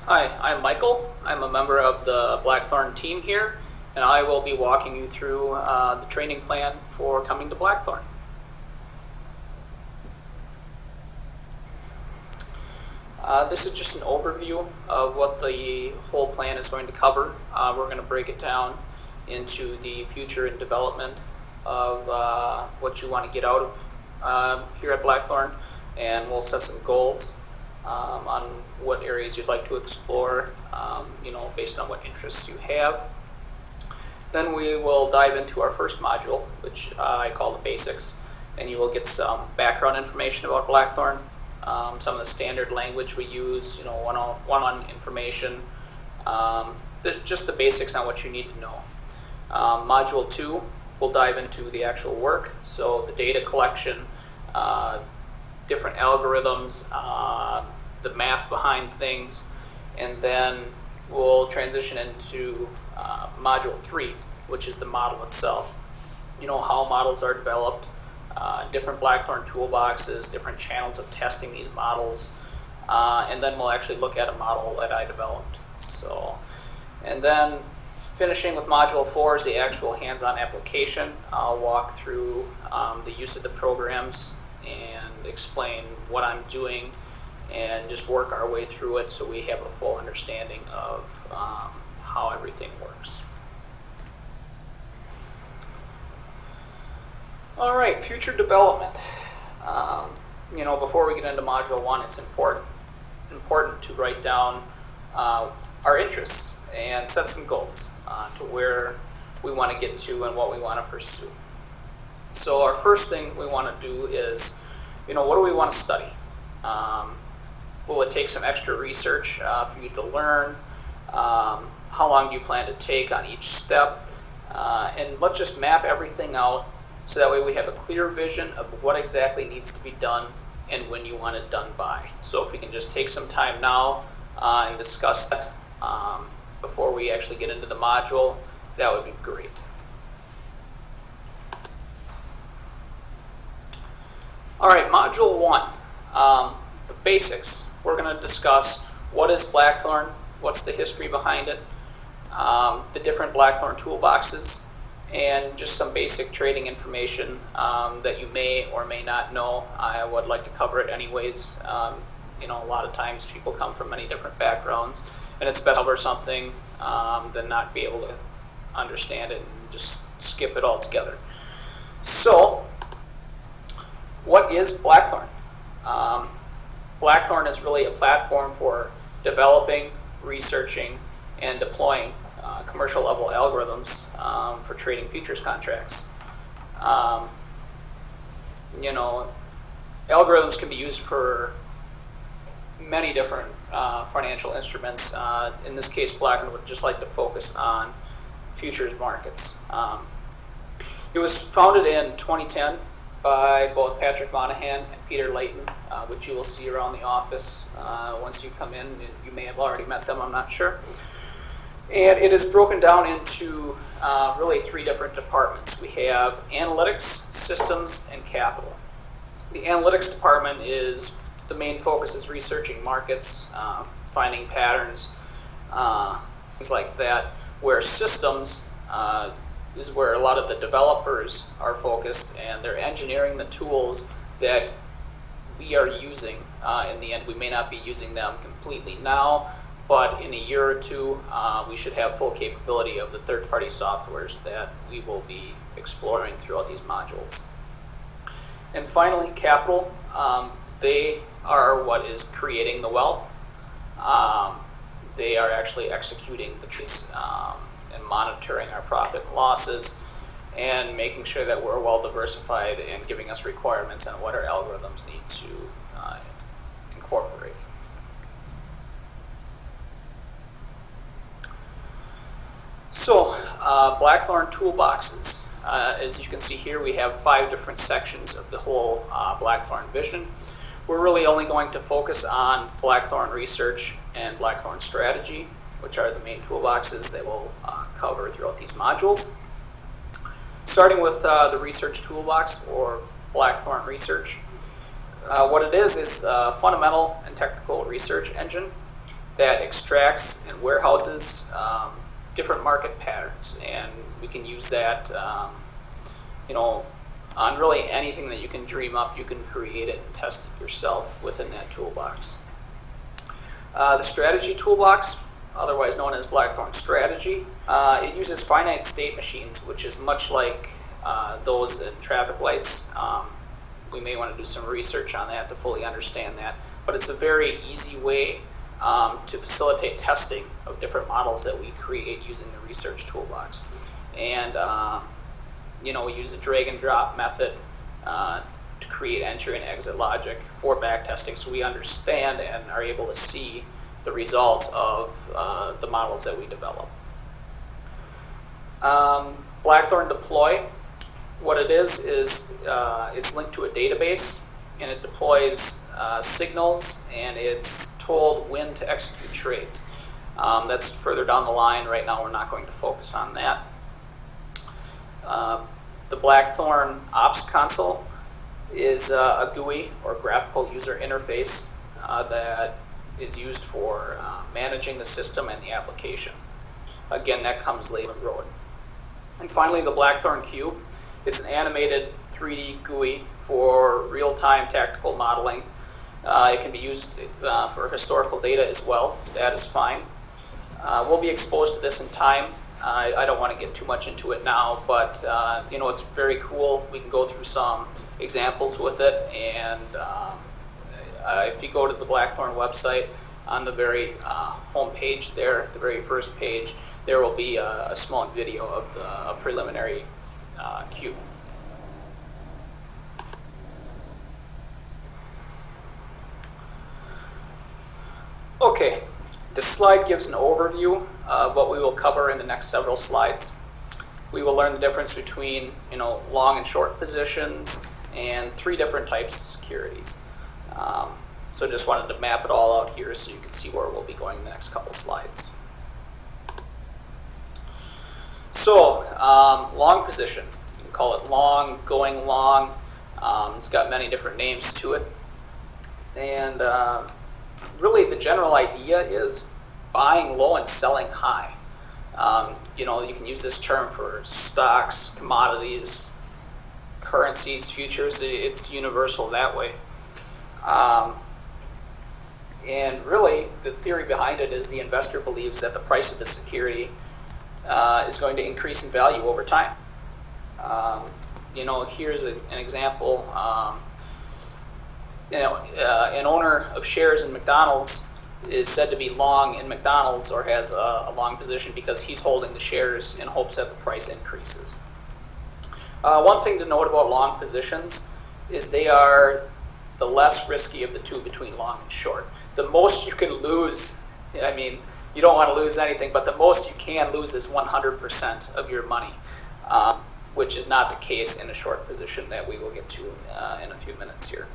Hi, I'm Michael. I'm a member of the Blackthorne team here, and I will be walking you through the training plan for coming to Blackthorne. This is just an overview of what the whole plan is going to cover. We're going to break it down into the future and development of what you want to get out of here at Blackthorne, and we'll set some goals on what areas you'd like to explore, based on what interests you have. Then we will dive into our first module, which I call the basics, and you will get some background information about Blackthorne, some of the standard language we use, one-on-one information, just the basics on what you need to know. Module 2 will dive into the actual work, so the data collection, different algorithms, the math behind things, and then we'll transition into Module 3, which is the model itself. How models are developed, different Blackthorne toolboxes, different channels of testing these models, and then we'll actually look at a model that I developed. And then finishing with Module 4 is the actual hands-on application. I'll walk through the use of the programs and explain what I'm doing and just work our way through it so we have a full understanding of how everything works. All right, future development. Before we get into Module 1, it's important to write down our interests and set some goals to where we want to get to and what we want to pursue. So our first thing we want to do is, what do we want to study? Will it take some extra research for you to learn? How long do you plan to take on each step? And let's just map everything out so that way we have a clear vision of what exactly needs to be done and when you want it done by. So if we can just take some time now and discuss that before we actually get into the module, that would be great. All right, Module 1, the basics. We're going to discuss what is Blackthorne, what's the history behind it, the different Blackthorne toolboxes, and just some basic trading information that you may or may not know. I would like to cover it anyways. A lot of times people come from many different backgrounds, and it's best to cover something than not be able to understand it and just skip it altogether. So, what is Blackthorne? Blackthorne is really a platform for developing, researching, and deploying commercial level algorithms for trading futures contracts. Algorithms can be used for many different financial instruments. In this case, Blackthorne would just like to focus on futures markets. It was founded in 2010 by both Patrick Monahan and Peter Layton, which you will see around the office once you come in. You may have already met them, I'm not sure. And it is broken down into really 3 different departments. We have analytics, systems, and capital. The analytics department is, the main focus is researching markets, finding patterns, things like that, where systems is where a lot of the developers are focused, and they're engineering the tools that we are using. In the end, we may not be using them completely now, but in a year or two, we should have full capability of the third-party softwares that we will be exploring throughout these modules. And finally, capital. They are what is creating the wealth. They are actually executing the trades and monitoring our profit and losses and making sure that we're well diversified and giving us requirements on what our algorithms need to incorporate. So, Blackthorne toolboxes. As you can see here, we have 5 different sections of the whole Blackthorne vision. We're really only going to focus on Blackthorne research and Blackthorne strategy, which are the main toolboxes that we'll cover throughout these modules. Starting with the research toolbox, or Blackthorne research. What it is a fundamental and technical research engine. that extracts and warehouses different market patterns, and we can use that, on really anything that you can dream up. You can create it and test it yourself within that toolbox. The strategy toolbox, otherwise known as Blackthorne strategy, it uses finite state machines, which is much like those in traffic lights. We may want to do some research on that to fully understand that, but it's a very easy way to facilitate testing of different models that we create using the research toolbox. And we use a drag and drop method to create entry and exit logic for backtesting, so we understand and are able to see the results of the models that we develop. Blackthorne deploy, what it is it's linked to a database, and it deploys signals, and it's told when to execute trades. That's further down the line. Right now we're not going to focus on that. The Blackthorne Ops Console is a GUI, or graphical user interface, that is used for managing the system and the application. Again, that comes later on the road. And finally, the Blackthorne Cube. It's an animated 3D GUI for real-time tactical modeling. It can be used for historical data as well. That is fine. We'll be exposed to this in time. I don't want to get too much into it now, but it's very cool. We can go through some examples with it, and if you go to the Blackthorne website, on the very home page there, the very first page, there will be a small video of a preliminary cube. Okay, this slide gives an overview of what we will cover in the next several slides. We will learn the difference between long and short positions and 3 different types of securities. So just wanted to map it all out here so you can see where we'll be going in the next couple slides. So, long position. You can call it long, going long. It's got many different names to it. And really the general idea is buying low and selling high. You can use this term for stocks, commodities, currencies, futures. It's universal that way. And really, the theory behind it is the investor believes that the price of the security is going to increase in value over time. Here's an example. An owner of shares in McDonald's is said to be long in McDonald's, or has a long position because he's holding the shares in hopes that the price increases. One thing to note about long positions is they are the less risky of the two between long and short. The most you can lose, you don't want to lose anything, but the most you can lose is 100% of your money, which is not the case in a short position that we will get to in a few minutes here.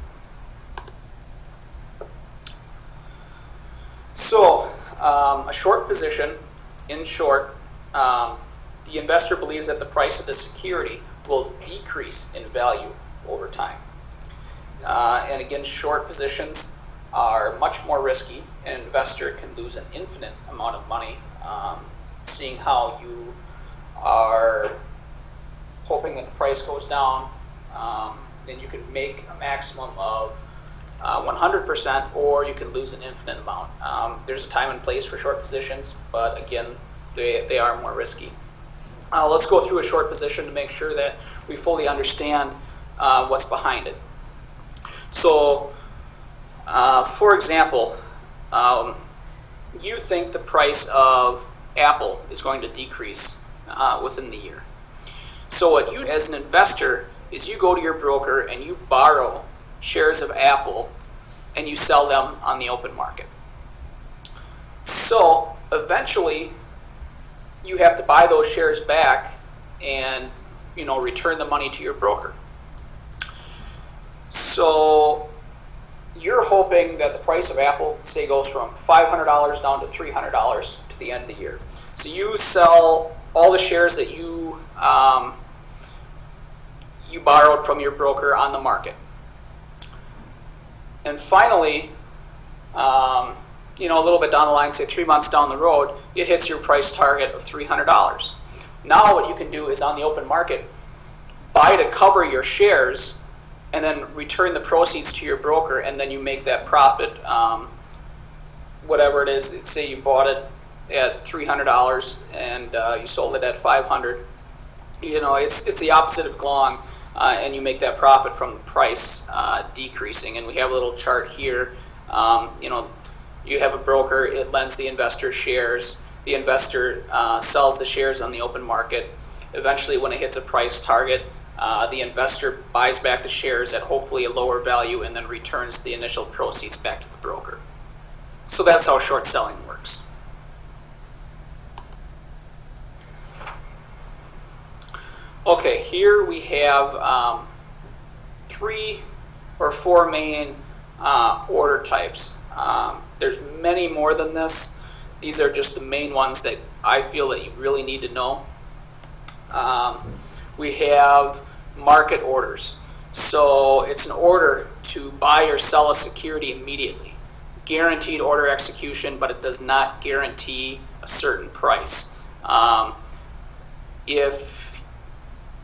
So, a short position, in short, the investor believes that the price of the security will decrease in value over time. And again, short positions are much more risky. An investor can lose an infinite amount of money, seeing how you are hoping that the price goes down. Then you can make a maximum of 100%, or you can lose an infinite amount. There's a time and place for short positions, but again, they are more risky. Let's go through a short position to make sure that we fully understand what's behind it. So, for example, you think the price of Apple is going to decrease within the year. So what you, as an investor, is you go to your broker and you borrow shares of Apple and you sell them on the open market. So eventually you have to buy those shares back and return the money to your broker. So you're hoping that the price of Apple, say, goes from $500 down to $300 to the end of the year. So you sell all the shares that you borrowed from your broker on the market. And finally, a little bit down the line, say 3 months down the road, it hits your price target of $300. Now what you can do is on the open market, buy to cover your shares and then return the proceeds to your broker, and then you make that profit, whatever it is. Say you bought it at $300 and you sold it at $500. It's the opposite of long, and you make that profit from the price decreasing. And we have a little chart here. You have a broker, it lends the investor shares. The investor sells the shares on the open market. Eventually, when it hits a price target, the investor buys back the shares at hopefully a lower value and then returns the initial proceeds back to the broker. So that's how short selling works. Okay, here we have 3 or 4 main order types. There's many more than this. These are just the main ones that I feel that you really need to know. We have market orders. So it's an order to buy or sell a security immediately. Guaranteed order execution, but it does not guarantee a certain price. If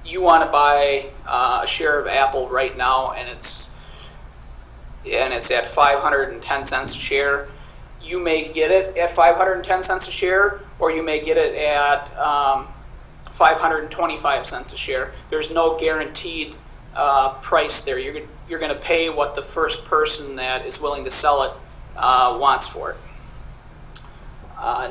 you want to buy a share of Apple right now and it's at 510 cents a share, you may get it at 510 cents a share, or you may get it at 525 cents a share. There's no guaranteed price there. You're going to pay what the first person that is willing to sell it wants for it.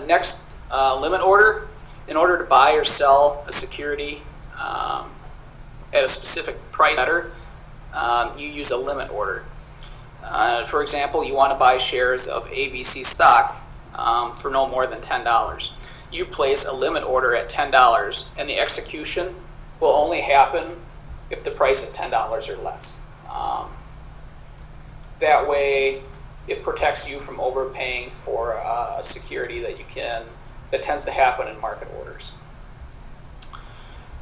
Next, limit order. In order to buy or sell a security at a specific price better, you use a limit order. For example, you want to buy shares of ABC stock for no more than $10. You place a limit order at $10, and the execution will only happen if the price is $10 or less. That way, it protects you from overpaying for a security that tends to happen in market orders.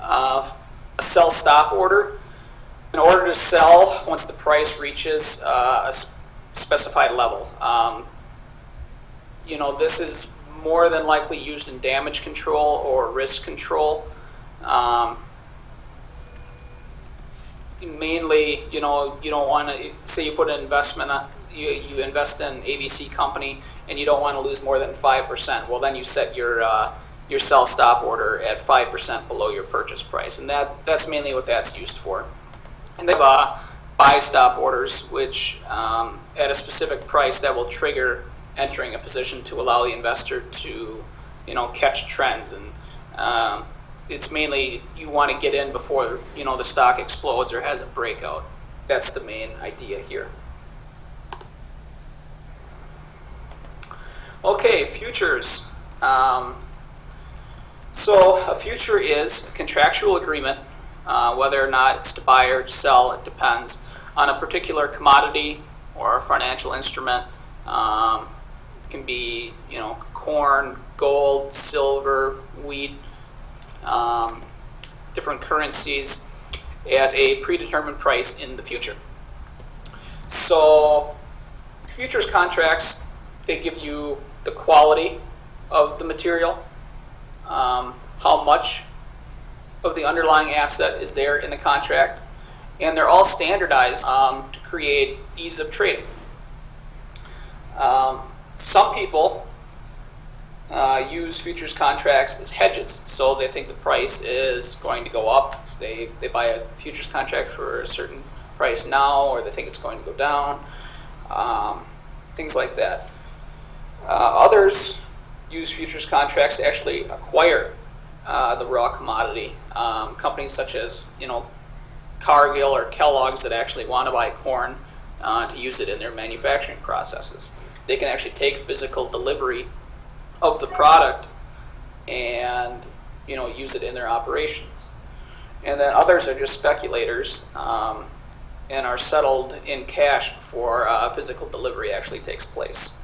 A sell stop order. In order to sell, once the price reaches a specified level, this is more than likely used in damage control or risk control. Mainly, you don't want to, say you put an investment, you invest in ABC company and you don't want to lose more than 5%. Well, then you set your sell stop order at 5% below your purchase price, and that's mainly what that's used for. And they have buy stop orders, which at a specific price that will trigger entering a position to allow the investor to catch trends. And it's mainly you want to get in before the stock explodes or has a breakout. That's the main idea here. Okay, futures. So a future is a contractual agreement, whether or not it's to buy or to sell, it depends, on a particular commodity or a financial instrument. It can be corn, gold, silver, wheat, different currencies at a predetermined price in the future. So futures contracts, they give you the quality of the material, how much of the underlying asset is there in the contract, and they're all standardized to create ease of trading. Some people use futures contracts as hedges, so they think the price is going to go up. They buy a futures contract for a certain price now, or they think it's going to go down, things like that. Others use futures contracts to actually acquire the raw commodity. Companies such as Cargill or Kellogg's that actually want to buy corn to use it in their manufacturing processes. They can actually take physical delivery of the product and use it in their operations. And then others are just speculators and are settled in cash before physical delivery actually takes place.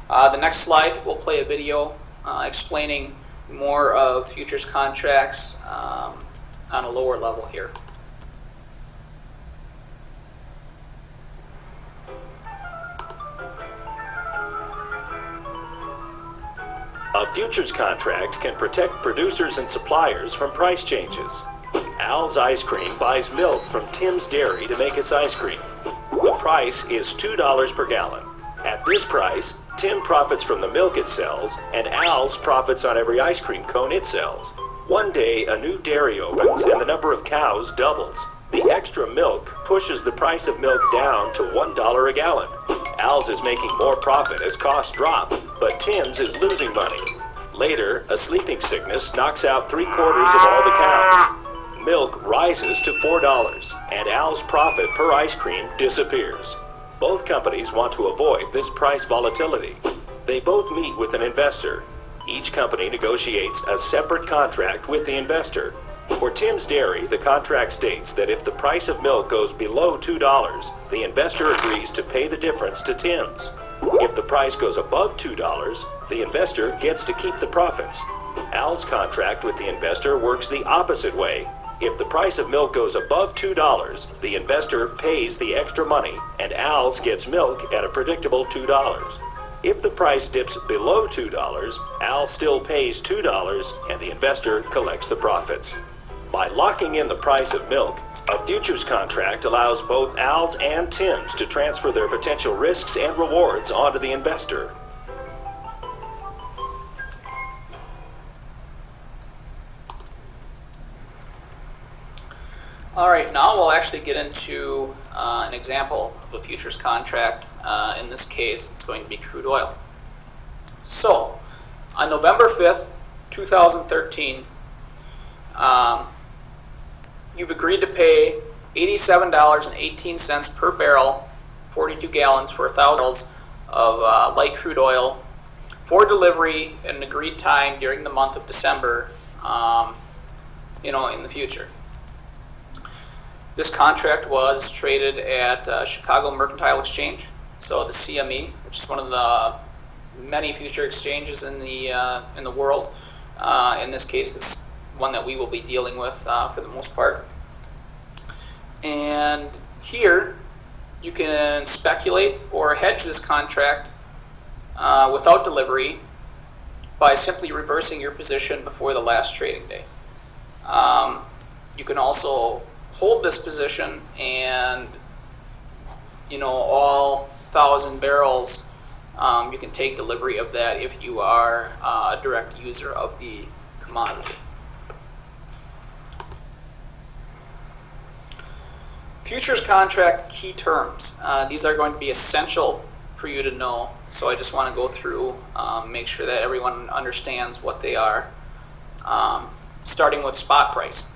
The next slide will play a video explaining more of futures contracts on a lower level here. A futures contract can protect producers and suppliers from price changes. Al's Ice Cream buys milk from Tim's Dairy to make its ice cream. The price is $2 per gallon. At this price, Tim profits from the milk it sells, and Al's profits on every ice cream cone it sells. One day, a new dairy opens and the number of cows doubles. The extra milk pushes the price of milk down to $1 a gallon. Al's is making more profit as costs drop, but Tim's is losing money. Later, a sleeping sickness knocks out 3/4 of all the cows. Milk rises to $4, and Al's profit per ice cream disappears. Both companies want to avoid this price volatility. They both meet with an investor. Each company negotiates a separate contract with the investor. For Tim's Dairy, the contract states that if the price of milk goes below $2, the investor agrees to pay the difference to Tim's. If the price goes above $2, the investor gets to keep the profits. Al's contract with the investor works the opposite way. If the price of milk goes above $2, the investor pays the extra money, and Al's gets milk at a predictable $2. If the price dips below $2, Al still pays $2, and the investor collects the profits. By locking in the price of milk, a futures contract allows both Al's and Tim's to transfer their potential risks and rewards onto the investor. Alright, now we'll actually get into an example of a futures contract. In this case, it's going to be crude oil. So, on November 5th, 2013, you've agreed to pay $87.18 per barrel, 42 gallons, for 1,000 barrels of light crude oil for delivery at an agreed time during the month of December, in the future. This contract was traded at Chicago Mercantile Exchange, so the CME, which is one of the many future exchanges in the world. In this case, it's one that we will be dealing with for the most part. And here, you can speculate or hedge this contract without delivery by simply reversing your position before the last trading day. You can also hold this position, and all 1,000 barrels, you can take delivery of that if you are a direct user of the commodity. Futures contract key terms. These are going to be essential for you to know, so I just want to go through, make sure that everyone understands what they are. Starting with spot price.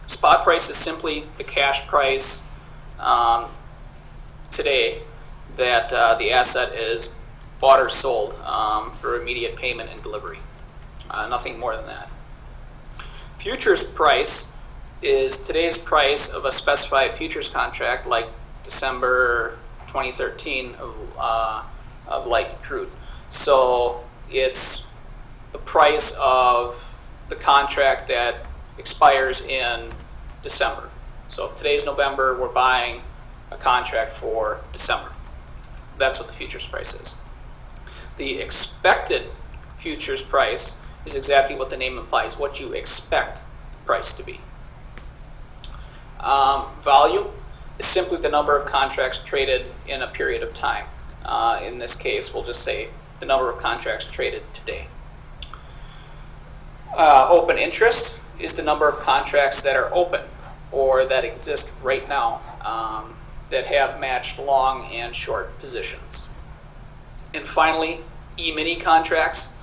Spot price is simply the cash price today that the asset is bought or sold for immediate payment and delivery. Nothing more than that. Futures price is today's price of a specified futures contract, like December 2013 of light crude. So it's the price of the contract that expires in December. So if today's November, we're buying a contract for December. That's what the futures price is. The expected futures price is exactly what the name implies, what you expect the price to be. Volume is simply the number of contracts traded in a period of time. In this case, we'll just say the number of contracts traded today. Open interest is the number of contracts that are open or that exist right now that have matched long and short positions. And finally, E-mini contracts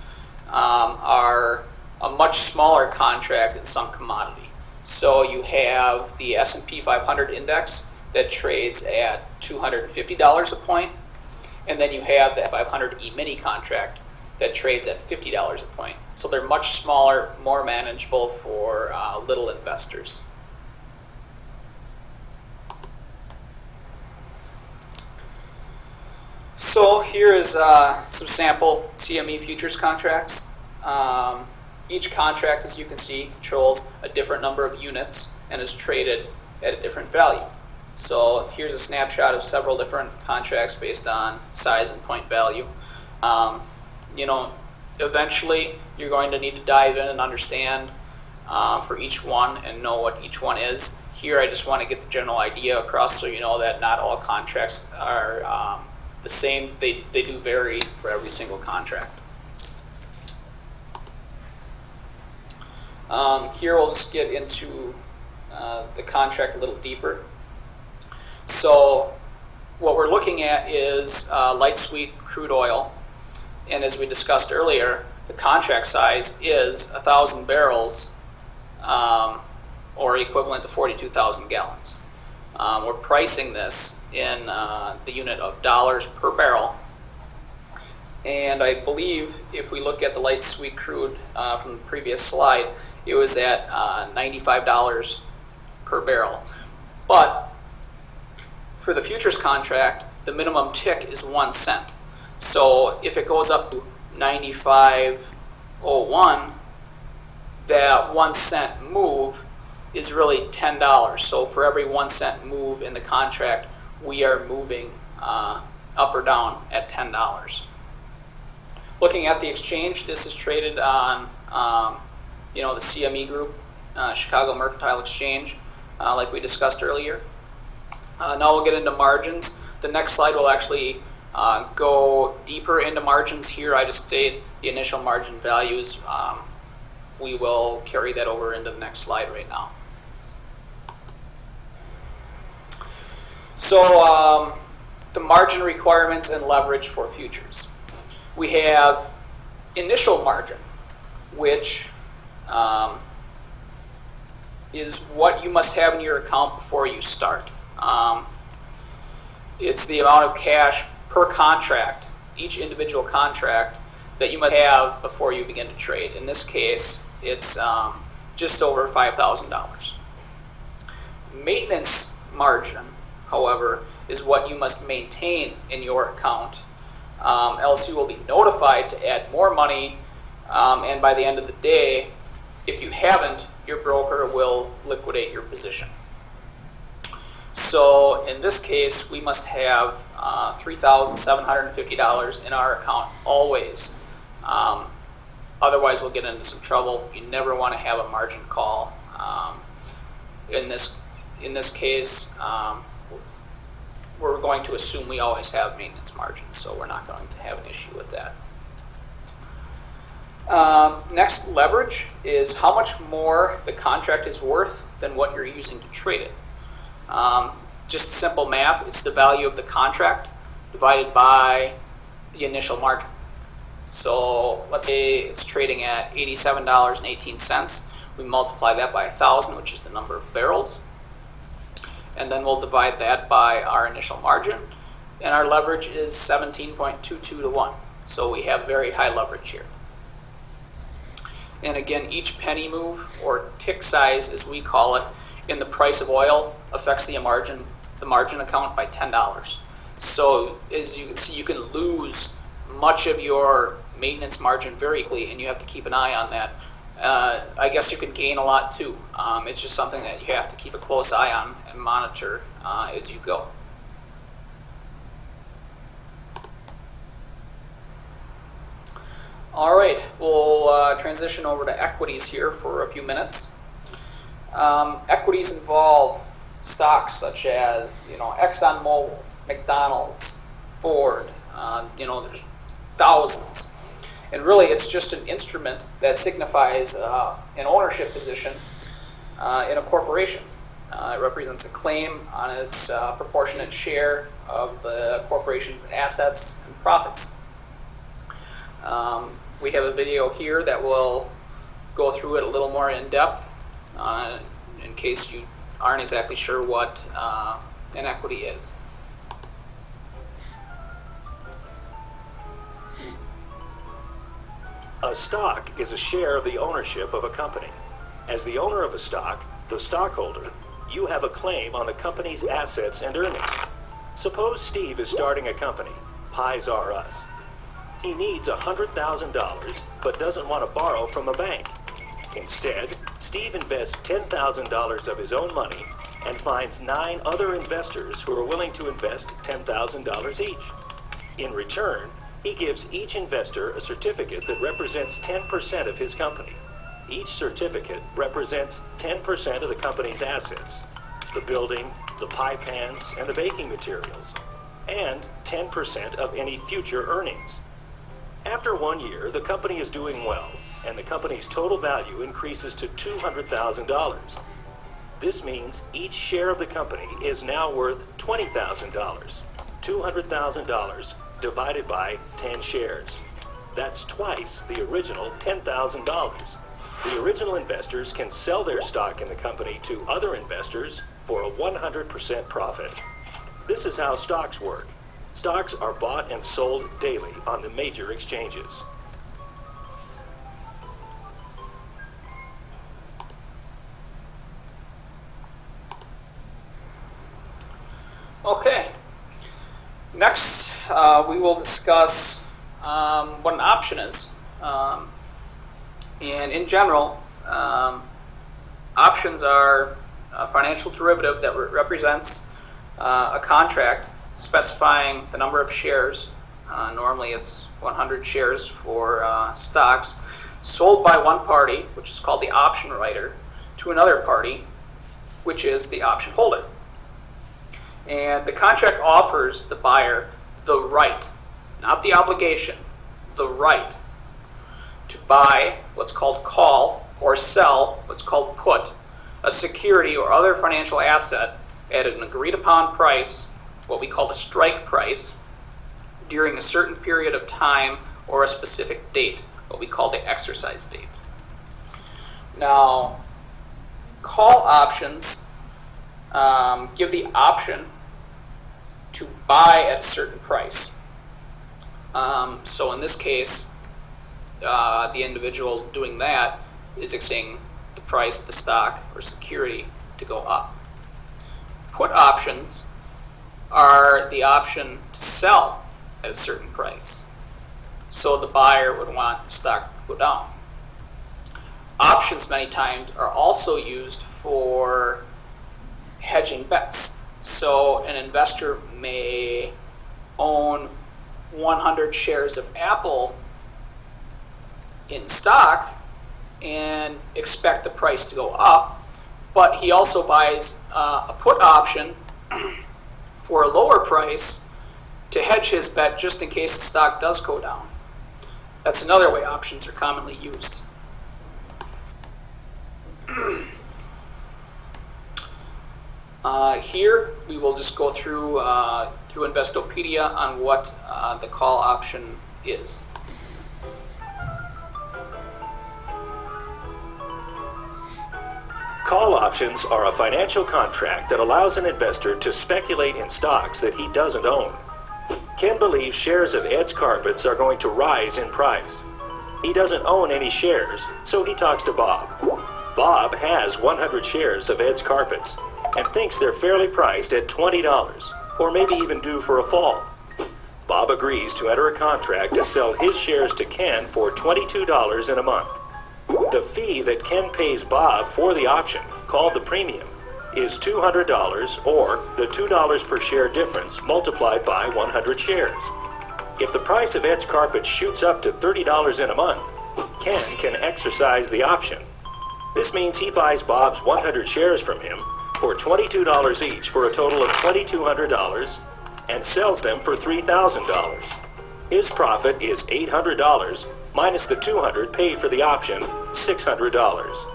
are a much smaller contract in some commodity. So you have the S&P 500 index that trades at $250 a point, and then you have the 500 E-mini contract that trades at $50 a point. So they're much smaller, more manageable for little investors. So here is some sample CME futures contracts. Each contract, as you can see, controls a different number of units and is traded at a different value. So here's a snapshot of several different contracts based on size and point value. Eventually, you're going to need to dive in and understand for each one and know what each one is. Here, I just want to get the general idea across so you know that not all contracts are the same. They do vary for every single contract. Here, we'll just get into the contract a little deeper. So, what we're looking at is light sweet crude oil. And as we discussed earlier, the contract size is 1,000 barrels or equivalent to 42,000 gallons. We're pricing this in the unit of dollars per barrel. And I believe if we look at the light sweet crude from the previous slide, it was at $95 per barrel. But for the futures contract, the minimum tick is 1 cent. So if it goes up to 95.01, that 1 cent move is really $10. So for every 1 cent move in the contract, we are moving up or down at $10. Looking at the exchange, this is traded on the CME Group, Chicago Mercantile Exchange, like we discussed earlier. Now we'll get into margins. The next slide will actually go deeper into margins. Here I just state the initial margin values. We will carry that over into the next slide right now. So the margin requirements and leverage for futures. We have initial margin, which is what you must have in your account before you start. It's the amount of cash per contract, each individual contract, that you must have before you begin to trade. In this case, it's just over $5,000. Maintenance margin, however, is what you must maintain in your account, else you will be notified to add more money, and by the end of the day, if you haven't, your broker will liquidate your position. So in this case, we must have $3,750 in our account always. Otherwise, we'll get into some trouble. You never want to have a margin call. In this case, we're going to assume we always have maintenance margins, so we're not going to have an issue with that. Next, leverage is how much more the contract is worth than what you're using to trade it. Just simple math, it's the value of the contract divided by the initial margin. So let's say it's trading at $87.18. We multiply that by 1,000, which is the number of barrels. And then we'll divide that by our initial margin. And our leverage is 17.22 to 1. So we have very high leverage here. And again, each penny move, or tick size as we call it, in the price of oil affects the margin account by $10. So as you can see, you can lose much of your maintenance margin very quickly, and you have to keep an eye on that. I guess you can gain a lot too. It's just something that you have to keep a close eye on and monitor as you go. All right, we'll transition over to equities here for a few minutes. Equities involve stocks such as ExxonMobil, McDonald's, Ford. There's thousands, and really it's just an instrument that signifies an ownership position in a corporation. It represents a claim on its proportionate share of the corporation's assets and profits. We have a video here that will go through it a little more in depth in case you aren't exactly sure what an equity is. A stock is a share of the ownership of a company. As the owner of a stock, the stockholder, you have a claim on the company's assets and earnings. Suppose Steve is starting a company, Pies R Us. He needs $100,000 but doesn't want to borrow from a bank. Instead, Steve invests $10,000 of his own money and finds 9 other investors who are willing to invest $10,000 each. In return, He gives each investor a certificate that represents 10% of his company. Each certificate represents 10% of the company's assets, the building, the pie pans, and the baking materials, and 10% of any future earnings. After 1 year, the company is doing well, and the company's total value increases to $200,000. This means each share of the company is now worth $20,000. $200,000 divided by 10 shares. That's twice the original $10,000. The original investors can sell their stock in the company to other investors for a 100% profit. This is how stocks work. Stocks are bought and sold daily on the major exchanges. Okay. Next, we will discuss what an option is. And in general, options are a financial derivative that represents a contract specifying the number of shares. Normally it's 100 shares for stocks sold by one party, which is called the option writer, to another party, which is the option holder. And the contract offers the buyer the right, not the obligation, the right to buy what's called call or sell what's called put, a security or other financial asset at an agreed upon price, what we call the strike price, during a certain period of time or a specific date, what we call the exercise date. Now, call options give the option to buy at a certain price. So in this case, the individual doing that is expecting the price of the stock or security to go up. Put options are the option to sell at a certain price. So the buyer would want the stock to go down. Options many times are also used for hedging bets. So an investor may own 100 shares of Apple in stock and expect the price to go up, but he also buys a put option for a lower price to hedge his bet just in case the stock does go down. That's another way options are commonly used. Here we will just go through Investopedia on what the call option is. Call options are a financial contract that allows an investor to speculate in stocks that he doesn't own. Ken believes shares of Ed's Carpets are going to rise in price. He doesn't own any shares, so he talks to Bob. Bob has 100 shares of Ed's Carpets and thinks they're fairly priced at $20, or maybe even due for a fall. Bob agrees to enter a contract to sell his shares to Ken for $22 in a month. The fee that Ken pays Bob for the option, called the premium, is $200, or the $2 per share difference multiplied by 100 shares. If the price of Ed's Carpet shoots up to $30 in a month, Ken can exercise the option. This means he buys Bob's 100 shares from him for $22 each for a total of $2,200 and sells them for $3,000. His profit is $800 minus the $200 paid for the option, $600.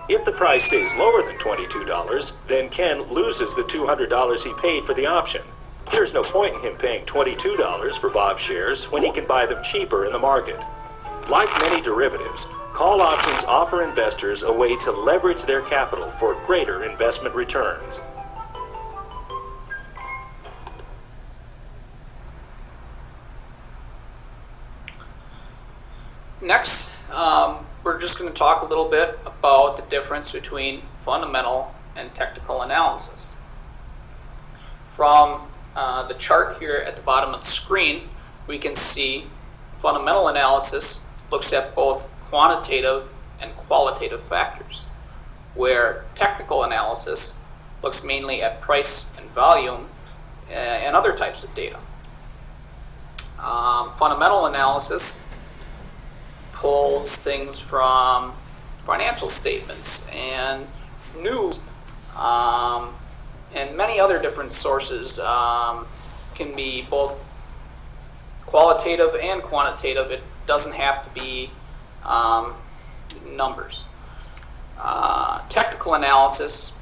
If the price stays lower than $22, then Ken loses the $200 he paid for the option. There's no point in him paying $22 for Bob's shares when he can buy them cheaper in the market. Like many derivatives, call options offer investors a way to leverage their capital for greater investment returns. Next, we're just going to talk a little bit about the difference between fundamental and technical analysis. From the chart here at the bottom of the screen, we can see fundamental analysis looks at both quantitative and qualitative factors, where technical analysis looks mainly at price and volume and other types of data. Fundamental analysis pulls things from financial statements and news, and many other different sources. Can be both qualitative and quantitative. It doesn't have to be numbers. Technical analysis,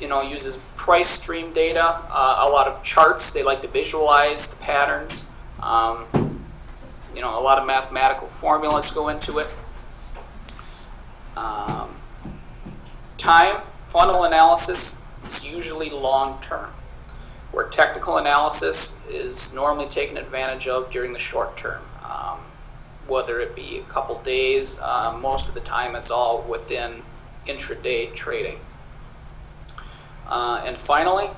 uses price stream data, a lot of charts. They like to visualize the patterns. A lot of mathematical formulas go into it. Time, fundamental analysis is usually long term, where technical analysis is normally taken advantage of during the short term, whether it be a couple days. Most of the time it's all within intraday trading. And finally,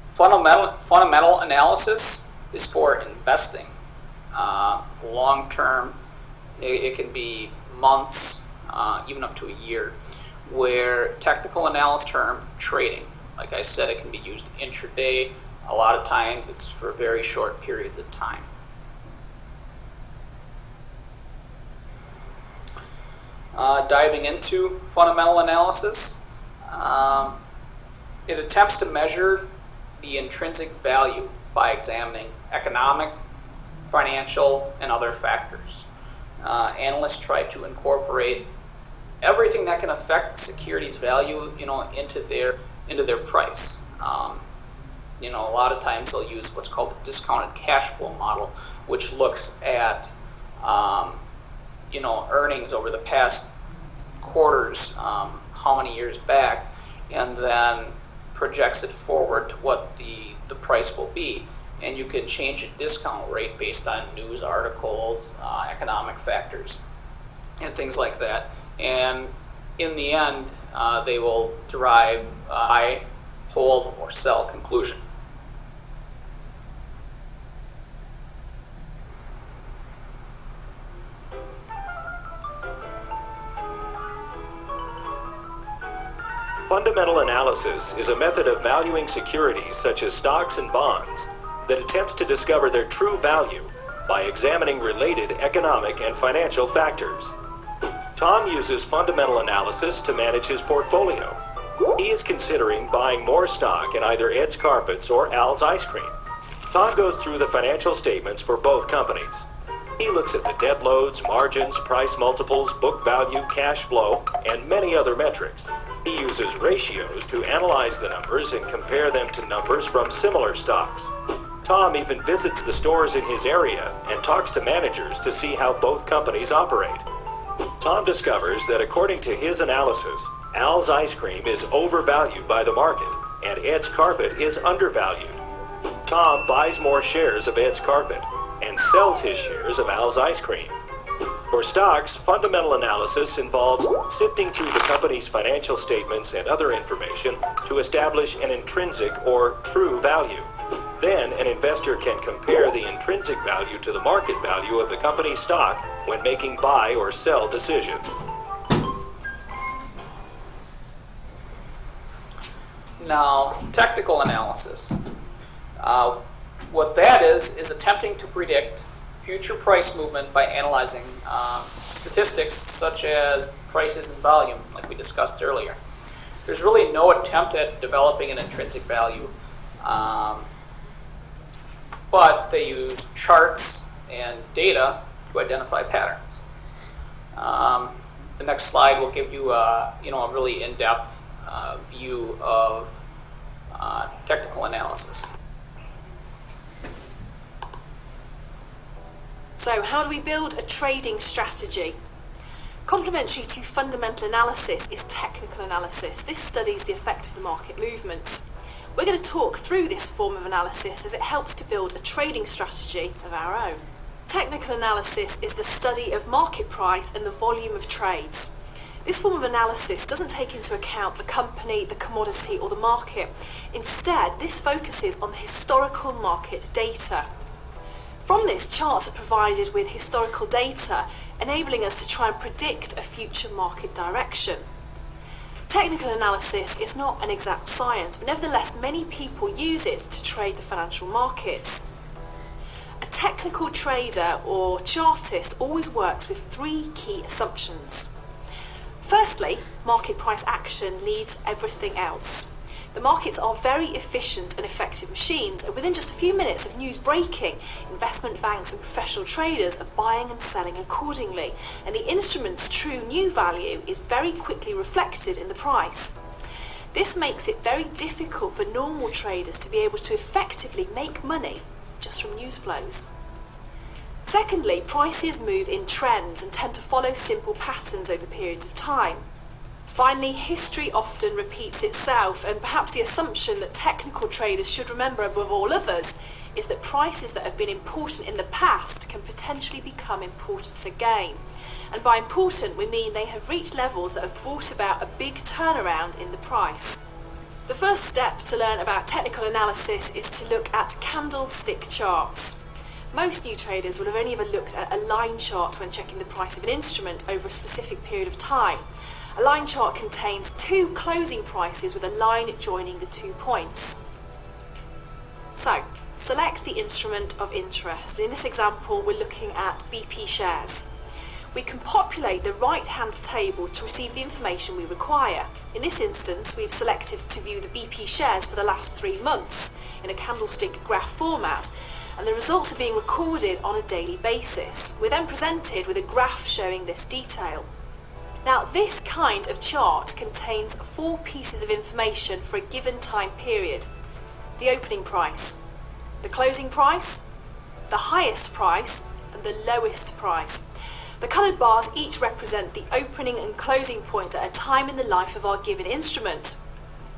fundamental analysis is for investing. Long term, it can be months, even up to a year, where technical analysis term trading, like I said, it can be used intraday. A lot of times it's for very short periods of time. Diving into fundamental analysis, it attempts to measure the intrinsic value by examining economic, financial, and other factors. Analysts try to incorporate everything that can affect the security's value, into their price. A lot of times they'll use what's called a discounted cash flow model, which looks at earnings over the past quarters, how many years back, and then projects it forward to what the price will be. And you can change a discount rate based on news articles, economic factors, and things like that. And in the end, they will derive buy, hold, or sell conclusion. Fundamental analysis is a method of valuing securities such as stocks and bonds that attempts to discover their true value by examining related economic and financial factors. Tom uses fundamental analysis to manage his portfolio. He is considering buying more stock in either Ed's Carpets or Al's Ice Cream. Tom goes through the financial statements for both companies. He looks at the debt loads, margins, price multiples, book value, cash flow, and many other metrics. He uses ratios to analyze the numbers and compare them to numbers from similar stocks. Tom even visits the stores in his area and talks to managers to see how both companies operate. Tom discovers that according to his analysis, Al's Ice Cream is overvalued by the market and Ed's Carpet is undervalued. Tom buys more shares of Ed's Carpet and sells his shares of Al's Ice Cream. For stocks, fundamental analysis involves sifting through the company's financial statements and other information to establish an intrinsic or true value. Then, an investor can compare the intrinsic value to the market value of the company's stock when making buy or sell decisions. Now, technical analysis. What that is attempting to predict future price movement by analyzing statistics such as prices and volume, like we discussed earlier. There's really no attempt at developing an intrinsic value, but they use charts and data to identify patterns. The next slide will give you a really in-depth view of technical analysis. So, how do we build a trading strategy? Complementary to fundamental analysis is technical analysis. This studies the effect of the market movements. We're going to talk through this form of analysis as it helps to build a trading strategy of our own. Technical analysis is the study of market price and the volume of trades. This form of analysis doesn't take into account the company, the commodity, or the market. Instead, this focuses on the historical market data. From this, charts are provided with historical data, enabling us to try and predict a future market direction. Technical analysis is not an exact science, but nevertheless many people use it to trade the financial markets. A technical trader or chartist always works with three key assumptions. Firstly, market price action leads everything else. The markets are very efficient and effective machines, and within just a few minutes of news breaking, investment banks and professional traders are buying and selling accordingly, and the instrument's true new value is very quickly reflected in the price. This makes it very difficult for normal traders to be able to effectively make money just from news flows. Secondly, prices move in trends and tend to follow simple patterns over periods of time. Finally, history often repeats itself, and perhaps the assumption that technical traders should remember above all others is that prices that have been important in the past can potentially become important again. And by important, we mean they have reached levels that have brought about a big turnaround in the price. The first step to learn about technical analysis is to look at candlestick charts. Most new traders will have only ever looked at a line chart when checking the price of an instrument over a specific period of time. A line chart contains two closing prices with a line joining the 2 points. So, select the instrument of interest. In this example, we're looking at BP shares. We can populate the right-hand table to receive the information we require. In this instance, we've selected to view the BP shares for the last 3 months in a candlestick graph format, and the results are being recorded on a daily basis. We're then presented with a graph showing this detail. Now, this kind of chart contains 4 pieces of information for a given time period. The opening price, the closing price, the highest price, and the lowest price. The coloured bars each represent the opening and closing points at a time in the life of our given instrument.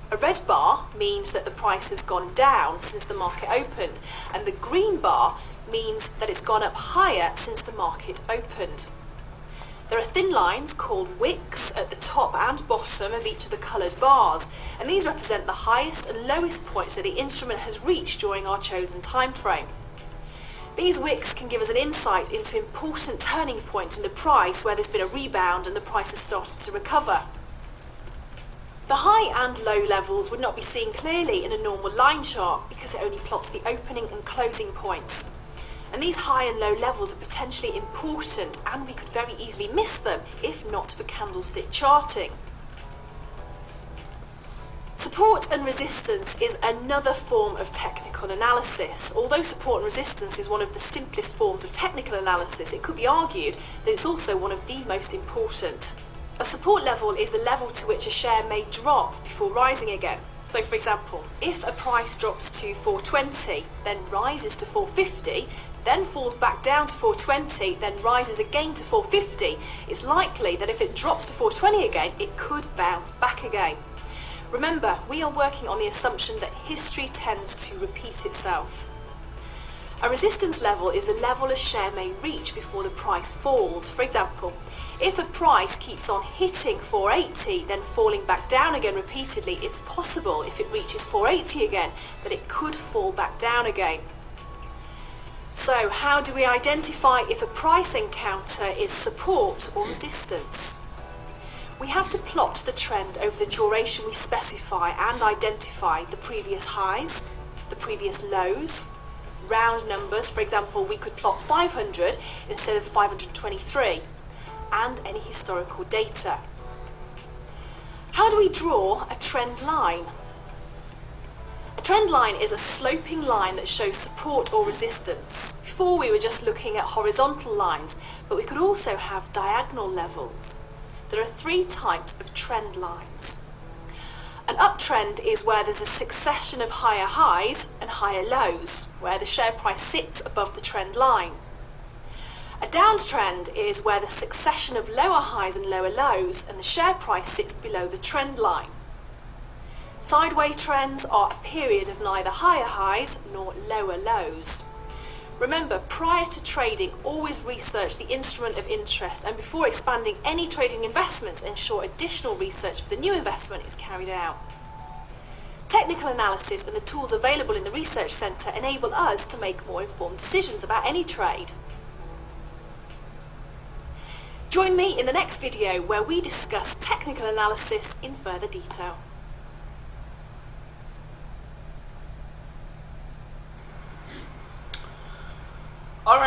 A red bar means that the price has gone down since the market opened, and the green bar means that it's gone up higher since the market opened. There are thin lines called wicks at the top and bottom of each of the coloured bars, and these represent the highest and lowest points that the instrument has reached during our chosen time frame. These wicks can give us an insight into important turning points in the price where there's been a rebound and the price has started to recover. The high and low levels would not be seen clearly in a normal line chart because it only plots the opening and closing points. And these high and low levels are potentially important, and we could very easily miss them if not for candlestick charting. Support and resistance is another form of technical analysis. Although support and resistance is one of the simplest forms of technical analysis, it could be argued that it's also one of the most important. A support level is the level to which a share may drop before rising again. So, for example, if a price drops to 420, then rises to 450, then falls back down to 420, then rises again to 450, it's likely that if it drops to 420 again, it could bounce back again. Remember, we are working on the assumption that history tends to repeat itself. A resistance level is the level a share may reach before the price falls. For example, if a price keeps on hitting 480, then falling back down again repeatedly, it's possible if it reaches 480 again that it could fall back down again. So, how do we identify if a price encounter is support or resistance? We have to plot the trend over the duration we specify and identify the previous highs, the previous lows, round numbers. For example, we could plot 500 instead of 523, and any historical data. How do we draw a trend line? A trend line is a sloping line that shows support or resistance. Before we were just looking at horizontal lines, but we could also have diagonal levels. There are 3 types of trend lines. An uptrend is where there's a succession of higher highs and higher lows, where the share price sits above the trend line. A downtrend is where the succession of lower highs and lower lows and the share price sits below the trend line. Sideways trends are a period of neither higher highs nor lower lows. Remember, prior to trading, always research the instrument of interest, and before expanding any trading investments, ensure additional research for the new investment is carried out. Technical analysis and the tools available in the Research Centre enable us to make more informed decisions about any trade. Join me in the next video where we discuss technical analysis in further detail.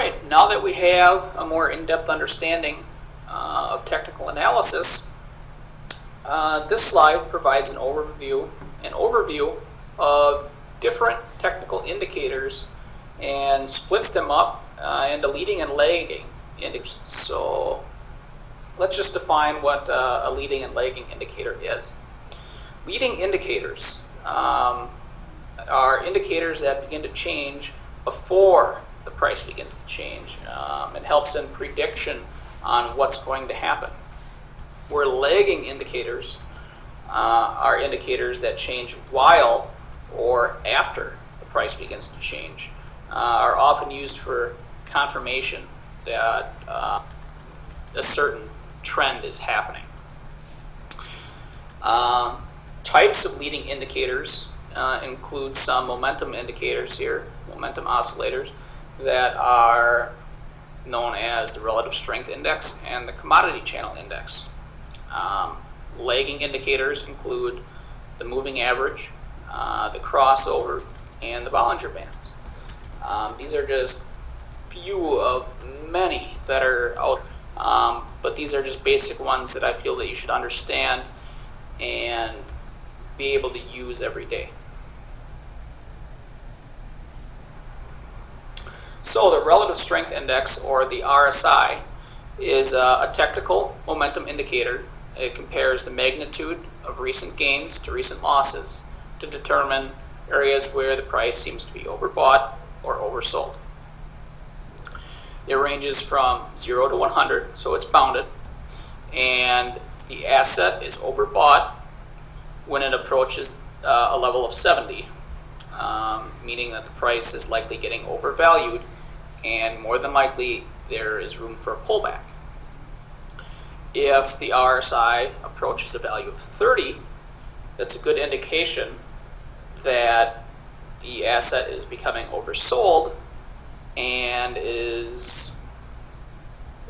right, now that we have a more in-depth understanding of technical analysis, this slide provides an overview of different technical indicators and splits them up into leading and lagging indicators. So let's just define what a leading and lagging indicator is. Leading indicators are indicators that begin to change before the price begins to change. It helps in prediction on what's going to happen. Where lagging indicators are indicators that change while or after the price begins to change, are often used for confirmation that a certain trend is happening. Types of leading indicators include some momentum indicators here, momentum oscillators, that are known as the relative strength index and the commodity channel index. Lagging indicators include the moving average, the crossover, and the Bollinger Bands. These are just few of many that are out, but these are just basic ones that I feel that you should understand and be able to use every day. So the relative strength index, or the RSI, is a technical momentum indicator. It compares the magnitude of recent gains to recent losses to determine areas where the price seems to be overbought or oversold. It ranges from 0 to 100, so it's bounded, and the asset is overbought when it approaches a level of 70, meaning that the price is likely getting overvalued and more than likely there is room for a pullback. If the RSI approaches a value of 30, that's a good indication that the asset is becoming oversold and is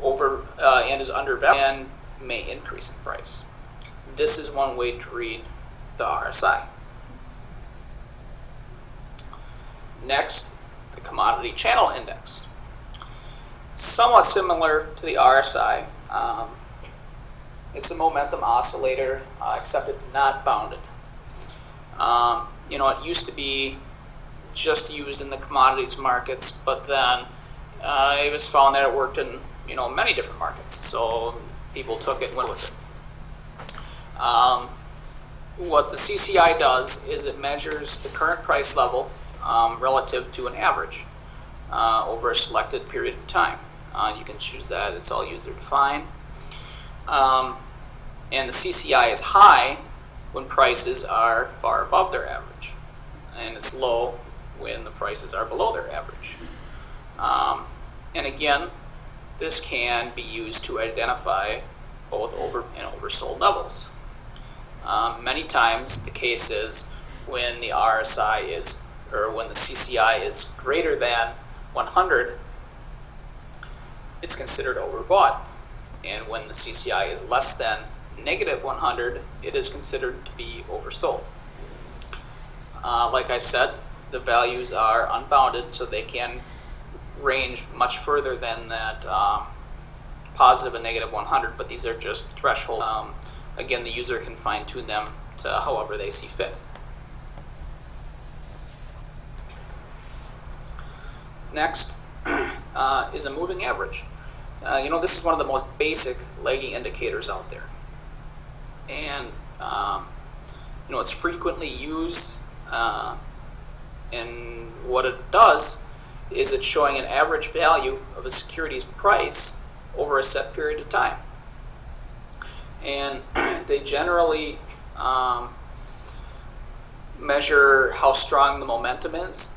undervalued and may increase in price. This is one way to read the RSI. Next, the commodity channel index. Somewhat similar to the RSI. It's a momentum oscillator, except it's not bounded. It used to be just used in the commodities markets, but then it was found that it worked in many different markets, so people took it and went with it. What the CCI does is it measures the current price level relative to an average over a selected period of time. You can choose that, it's all user defined. And the CCI is high when prices are far above their average, and it's low when the prices are below their average. And again, this can be used to identify both over and oversold levels. Many times the case is when the RSI is, or when the CCI is greater than 100, it's considered overbought. And when the CCI is less than negative 100, it is considered to be oversold. Like I said, the values are unbounded, so they can range much further than that positive and negative 100, but these are just threshold. Again, the user can fine-tune them to however they see fit. Next is a moving average. This is one of the most basic lagging indicators out there. And, it's frequently used, and what it does is it's showing an average value of a security's price over a set period of time. And they generally measure how strong the momentum is.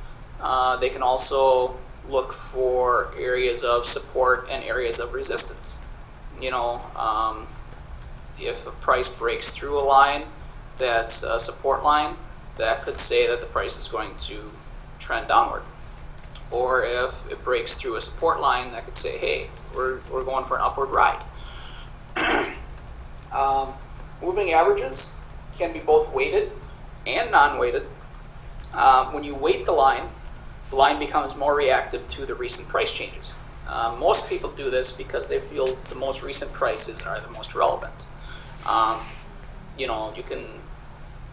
They can also look for areas of support and areas of resistance. If a price breaks through a line that's a support line, that could say that the price is going to trend downward. Or if it breaks through a support line, that could say, hey, we're going for an upward ride. Moving averages can be both weighted and non-weighted. When you weight the line becomes more reactive to the recent price changes. Most people do this because they feel the most recent prices are the most relevant. You can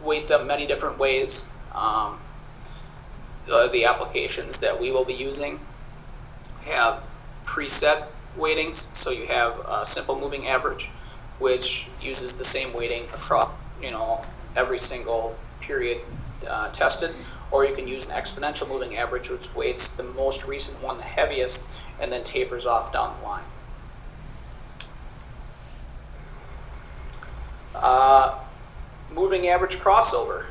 weight them many different ways. The applications that we will be using have preset weightings, so you have a simple moving average, which uses the same weighting across every single period tested, or you can use an exponential moving average, which weights the most recent one the heaviest and then tapers off down the line. Moving average crossover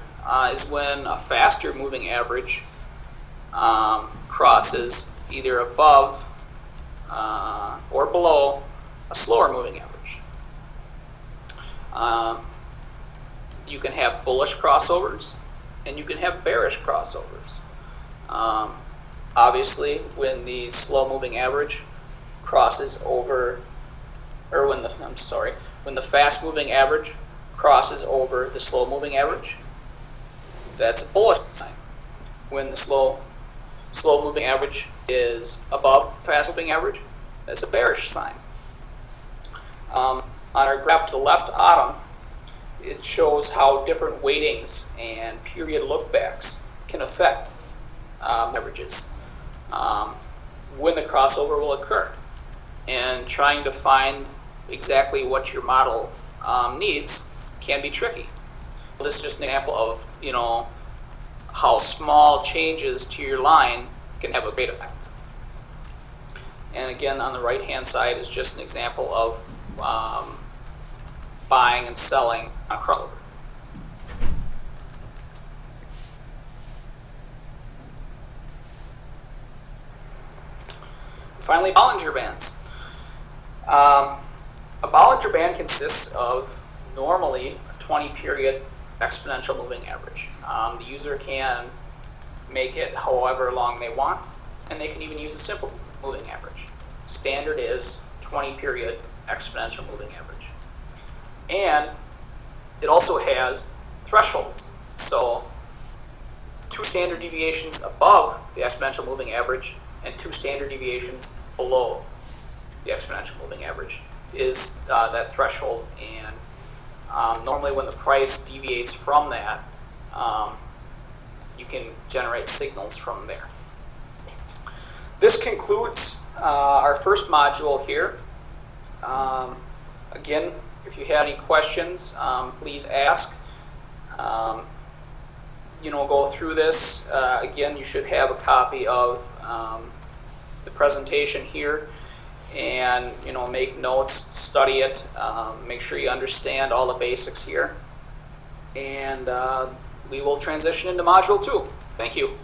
is when a faster moving average crosses either above or below a slower moving average. You can have bullish crossovers and you can have bearish crossovers. Obviously, when the slow moving average crosses over, or when the fast moving average crosses over the slow moving average, that's a bullish sign. When the slow moving average is above fast moving average, that's a bearish sign. On our graph to the left bottom, it shows how different weightings and period lookbacks can affect averages, when the crossover will occur, and trying to find exactly what your model needs can be tricky. This is just an example of how small changes to your line can have a great effect. And again, on the right hand side is just an example of buying and selling a crossover. Finally, Bollinger Bands. A Bollinger Band consists of normally a 20-period exponential moving average. The user can make it however long they want, and they can even use a simple moving average. Standard is 20-period exponential moving average. And it also has thresholds. So 2 standard deviations above the exponential moving average and 2 standard deviations below the exponential moving average is that threshold. And normally when the price deviates from that, you can generate signals from there. This concludes our first module here. Again, if you have any questions, please ask. Go through this. Again, you should have a copy of the presentation here, and make notes, study it, make sure you understand all the basics here, and we will transition into module 2. Thank you.